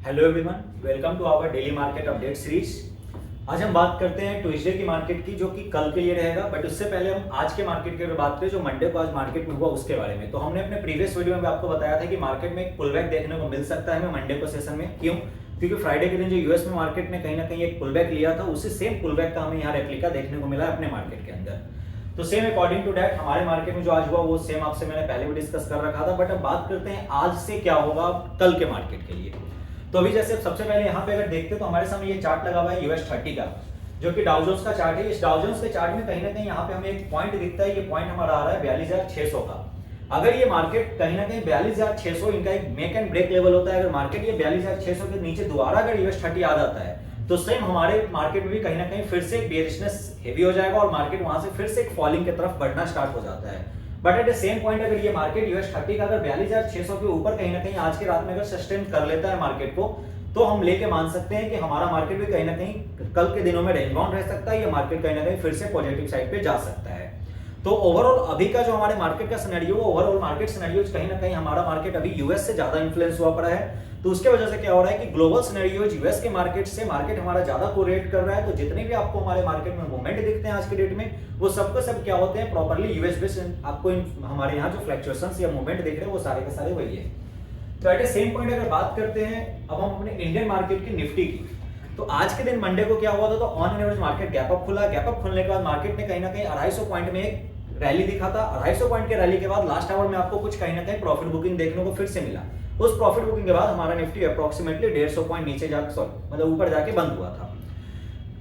Hello everyone, welcome to our daily market update series. आज हम बात करते हैं ट्यूसडे की मार्केट की, जो कि कल के लिए रहेगा। बट उससे पहले हम आज के मार्केट की अगर बात करें, जो मंडे को आज मार्केट में हुआ उसके बारे में। तो हमने अपने प्रीवियस वीडियो में आपको बताया था कि मार्केट में एक पुलबैक देखने को मिल सकता है मंडे को सेशन में। क्यों? क्योंकि फ्राइडे के दिन जो यूएस में मार्केट ने कहीं ना कहीं एक पुलबैक लिया था, उसी सेम पुलबैक का हमें यहाँ रेप्लिका देखने को मिला है अपने मार्केट के अंदर। तो सेम अकॉर्डिंग टू दैट हमारे मार्केट में जो आज हुआ वो सेम आपसे मैंने पहले भी डिस्कस कर रखा था। बट अब बात करते हैं आज से क्या होगा कल के मार्केट के लिए। तो अभी जैसे सबसे पहले यहाँ पे अगर देखते तो हमारे सामने ये चार्ट लगा हुआ है यूएस 30 का, जो कि डाउ जोन्स का चार्ट है। इस डाउ जोन्स के चार्ट में कहीं ना कहीं यहाँ पे हमें एक पॉइंट दिखता है। ये पॉइंट हमारा आ रहा है 42,600 का। अगर ये मार्केट कहीं ना कहीं 42,600 इनका एक मेक एंड ब्रेक लेवल होता है। अगर मार्केट ये 42,600 के नीचे दोबारा अगर यूएस 30 आ जाता है तो सेम हमारे मार्केट में भी कहीं ना कहीं फिर से बेरिशनेस हेवी हो जाएगा और मार्केट वहां से फिर से एक फॉलिंग की तरफ बढ़ना स्टार्ट हो जाता है। But at the same point अगर ये मार्केट यूएस 30 का अगर 42,600 के ऊपर कहीं ना कहीं आज की रात में अगर सस्टेन कर लेता है मार्केट को, तो हम लेके मान सकते हैं कि हमारा मार्केट भी कहीं ना कहीं कल के दिनों में रेंज बाउंड रह सकता है। ये मार्केट कहीं ना कहीं फिर से पॉजिटिव साइड पे जा सकता है। तो ओवरऑल अभी का जो हमारे मार्केट का सिनेरियो, ओवरऑल मार्केट सिनेरियो कहीं ना कहीं हमारा मार्केट अभी यूएस से ज्यादा इन्फ्लुएंस हुआ पड़ा है। तो उसके वजह से क्या हो रहा है कि ग्लोबल सिनेरियो यूएस के मार्केट से मार्केट हमारा ज्यादा कोरिलेट कर रहा है। तो जितने भी आपको हमारे मार्केट में मूवमेंट दिखते हैं आज के डेट में, वो सबके सब क्या होते हैं, प्रॉपर्ली यूएस बेस्ड। आपको हमारे यहाँ जो फ्लक्चुएशंस या मूवमेंट दिख रहे हैं वो सारे के सारे वही है। तो एट सेम पॉइंट अगर बात करते हैं अब हम अपने इंडियन मार्केट की निफ्टी की, तो आज के दिन मंडे को क्या हुआ था, तो on average market gap up खुला। गैप अप खुलने के बाद मार्केट ने कहीं ना कहीं 250 पॉइंट में एक रैली दिखा था। 250 पॉइंट के रैली के बाद लास्ट आवर में आपको कुछ कहीं ना कहीं प्रॉफिट बुकिंग देखने को फिर से मिला। उस प्रॉफिट बुकिंग के बाद हमारा निफ्टी अप्रोक्सीमेटली 150 पॉइंट नीचे जाकर मतलब ऊपर जाके बंद हुआ था।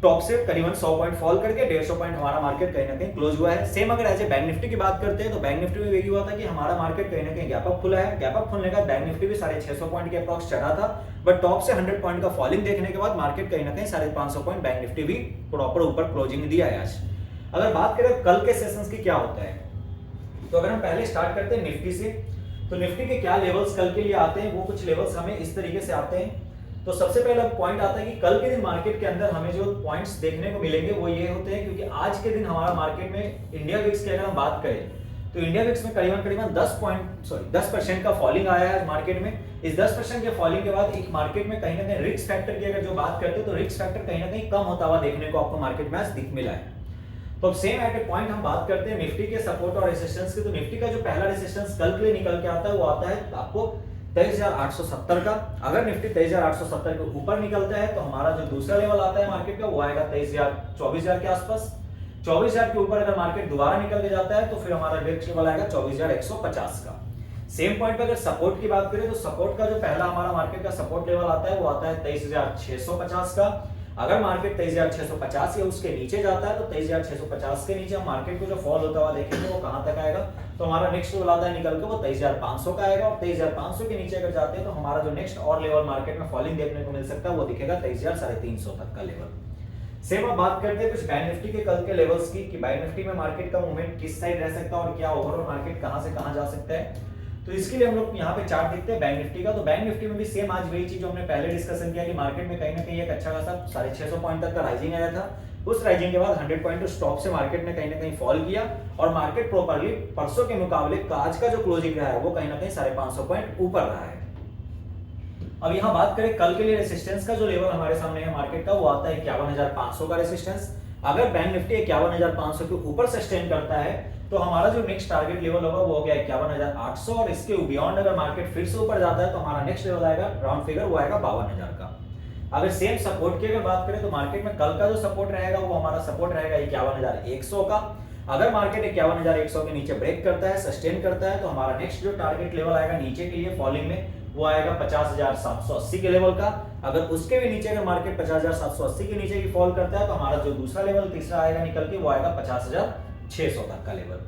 टॉप से करीबन 100 पॉइंट फॉल करके 150 पॉइंट हमारा मार्केट कहीं ना कहीं क्लोज हुआ है। सेम अगर एज ए बैंक निफ्टी की बात करते हैं तो बैंक निफ्टी में यही हुआ था कि हमारा मार्केट कहीं ना कहीं गैप अप खुला है। गैप अप खुलने का बैंक निफ्टी भी 650 पॉइंट के अप्रॉक्स चढ़ा था। बट टॉप से 100 पॉइंट का फॉलिंग देखने के बाद मार्केट कहीं ना कहीं 550 पॉइंट बैंक निफ्टी भी प्रॉपर ऊपर क्लोजिंग दिया है आज। अगर बात करें कल के सेशंस की क्या होता है, तो अगर हम पहले स्टार्ट करते हैं निफ्टी से, तो निफ्टी के क्या लेवल्स कल के लिए आते हैं, वो कुछ लेवल्स हमें इस तरीके से आते हैं। तो सबसे पहला पॉइंट आता है कि कल के दिन मार्केट के अंदर हमें जो पॉइंट्स देखने को मिलेंगे वो ये होते हैं, क्योंकि आज के दिन हमारा मार्केट में इंडिया विक्स की अगर हम बात करें तो इंडिया विक्स में करीबन 10% का फॉलिंग आया है मार्केट में। इस 10% के फॉलिंग के बाद एक मार्केट में कहीं ना कहीं रिस्क फैक्टर की अगर जो बात करते हैं तो रिस्क फैक्टर कहीं ना कहीं कम होता हुआ देखने को आपको मार्केट में आज दिख मिला है। तो अब सेम एट ए पॉइंट हम बात करते हैं निफ्टी के सपोर्ट और रेजिस्टेंस की। तो निफ्टी का जो पहला रेजिस्टेंस कल के लिए निकल के आता है वो आता है आपको 23,870 का। अगर निफ्टी 23,870 के ऊपर निकलता है तो हमारा जो दूसरा लेवल आता है मार्केट का वो आएगा 24,000 के आसपास। 24,000 के ऊपर अगर मार्केट दोबारा निकल के जाता है तो फिर हमारा नेक्स्ट लेवल आएगा 24,150 का। सेम पॉइंट पे अगर सपोर्ट की बात करें तो सपोर्ट का जो पहला हमारा मार्केट का सपोर्ट लेवल आता है वो आता है 23,650 का। अगर मार्केट 23,650 या उसके नीचे जाता है तो 23,650 के नीचे हम मार्केट को जो फॉल होता हुआ देखेंगे वो कहां तक आएगा, तो हमारा नेक्स्ट लेवल आता है निकल के वो 23,500 का आएगा। और 23,500 के नीचे अगर जाते हैं तो हमारा जो नेक्स्ट और लेवल मार्केट में फॉलिंग देखने को मिल सकता है वो दिखेगा 23,350 तक का लेवल। सेम अब बात करते हैं कुछ बैंक निफ्टी के कल के लेवल्स की, कि बैंक निफ्टी में मार्केट का मूवमेंट किस साइड रह सकता है और क्या ओवरऑल मार्केट कहां से कहां जा सकता है। तो इसके लिए हम लोग यहाँ पे चार्ट देखते हैं बैंक निफ्टी का। तो बैंक निफ्टी में भी सेम आज वही चीज जो हमने पहले डिस्कशन किया कि मार्केट में कहीं ना कहीं एक अच्छा खासा 650 पॉइंट तक का राइजिंग आया था। उस राइजिंग के बाद 100 पॉइंट स्टॉप से मार्केट ने कहीं ना कहीं फॉल किया और मार्केट प्रॉपर्ली परसों के मुकाबले आज का जो क्लोजिंग रहा है वो कहीं ना कहीं 550 पॉइंट ऊपर रहा है। अब यहाँ बात करें कल के लिए रेसिस्टेंस का जो लेवल हमारे सामने है मार्केट का वो आता है 51,500 का रेसिस्टेंस। अगर बैंक निफ्टी 51,500 के ऊपर सस्टेन करता है तो हमारा जो नेक्स्ट टारगेट लेवल होगा वो हो गया 51,800 और इसके बियॉन्ड अगर मार्केट फिर से ऊपर जाता है तो हमारा नेक्स्ट लेवल आएगा राउंड फिगर वो आएगा 52,000 का। अगर सेम सपोर्ट की अगर बात करें तो मार्केट में कल का जो सपोर्ट रहेगा वो हमारा सपोर्ट रहेगा 51,100 का। अगर मार्केट 51,100 के नीचे ब्रेक करता है, सस्टेन करता है, तो हमारा नेक्स्ट जो टारगेट लेवल आएगा नीचे के लिए फॉलिंग में वो आएगा 50,780 के लेवल का। अगर उसके भी नीचे अगर मार्केट 50,780 के नीचे भी फॉल करता है तो हमारा जो दूसरा लेवल तीसरा आएगा निकल के वो आएगा 50,600 तक का लेवल।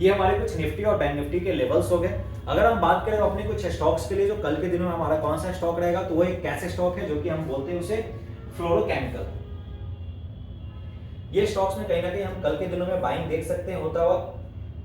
ये हमारे कुछ निफ्टी और बैंक निफ्टी के लेवल्स हो गए। अगर हम बात करें अपने कुछ स्टॉक्स के लिए जो कल के दिनों में हमारा कौन सा स्टॉक रहेगा, तो वो एक कैश स्टॉक है जो कि हम बोलते हैं उसे फ्लोरोकेमिकल। ये स्टॉक्स में कहीं ना कहीं हम कल के दिनों में बाइंग देख सकते हैं होता हुआ।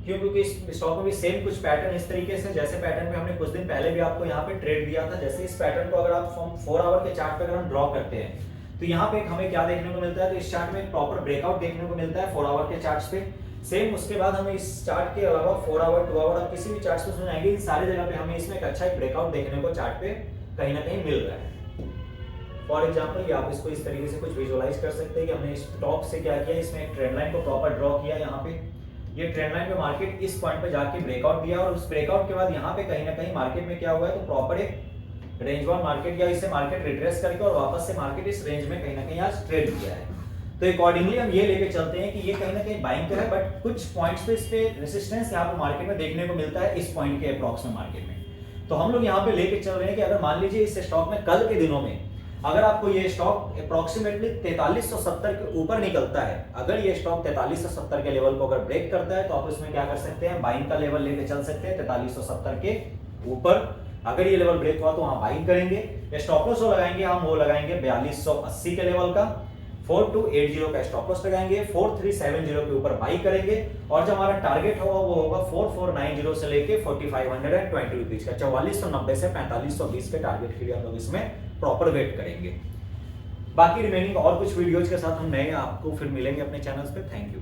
क्यों? क्योंकि इस स्टॉक में भी सेम कुछ पैटर्न इस तरीके से, जैसे पैटर्न में हमने कुछ दिन पहले भी आपको यहाँ पे ट्रेड दिया था। जैसे इस पैटर्न को अगर आप 4 आवर के चार्ट पे अगर हम ड्रॉ करते हैं तो यहाँ पे हमें क्या देखने को मिलता है, तो इस चार्ट में एक प्रॉपर ब्रेकआउट देखने को मिलता है 4 आवर के चार्ट्स पे। सेम उसके बाद हमें इस चार्ट के अलावा 4 आवर 2 आवर आप किसी भी चार्ट पे सुनाएंगे, इन सारी जगह पे हमें इसमें एक अच्छा एक ब्रेकआउट देखने को चार्ट पे कहीं ना कहीं मिल रहा है। फॉर एग्जांपल ये आप इसको इस तरीके से कुछ विजुअलाइज कर सकते हैं कि हमने इस टॉप से क्या किया, इसमें एक ट्रेंड लाइन को प्रॉपर ड्रॉ किया। यहाँ पे ये ट्रेंड लाइन पे मार्केट इस पॉइंट पे जाके ब्रेकआउट दिया और उस ब्रेकआउट के बाद यहाँ पे कहीं ना कहीं मार्केट में क्या हुआ है, तो प्रॉपर एक रेंज बाउंड मार्केट या इसे मार्केट रिट्रेस करके और वापस से मार्केट इस रेंज में कहीं ना कहीं आज ट्रेड किया है। तो अकॉर्डिंगली हम ये लेके चलते हैं कि ये कहीं ना कहीं बाइंग का है, बट कुछ पॉइंट्स पे इस पे रेजिस्टेंस यहाँ पे मार्केट में देखने को मिलता है इस पॉइंट के अप्रॉक्स में मार्केट में। तो हम लोग यहाँ पे लेके चल रहे हैं कि अगर मान लीजिए इस स्टॉक में कल के दिनों में अगर आपको ये स्टॉक अप्रोक्सीमेटली 4370 के ऊपर निकलता है, अगर ये स्टॉक 4370 के लेवल को अगर ब्रेक करता है तो आप इसमें क्या कर सकते हैं, बाइंग का लेवल लेके चल सकते हैं 4370 के ऊपर। अगर ये लेवल ब्रेक हुआ तो वहां बाइंग करेंगे। स्टॉप लॉस जो लगाएंगे हम वो लगाएंगे 4280 के लेवल का, 4280 का स्टॉप लॉस लगाएंगे, 4370 के ऊपर बाई करेंगे और जो हमारा टारगेट होगा वो होगा 4490 से लेके 4520 रुपीज का, 4490 से 4520 के टारगेट के लिए हम लोग इसमें प्रॉपर वेट करेंगे। बाकी रिमेनिंग और कुछ वीडियोज के साथ हम नए आपको फिर मिलेंगे अपने चैनल्स पे। Thank you.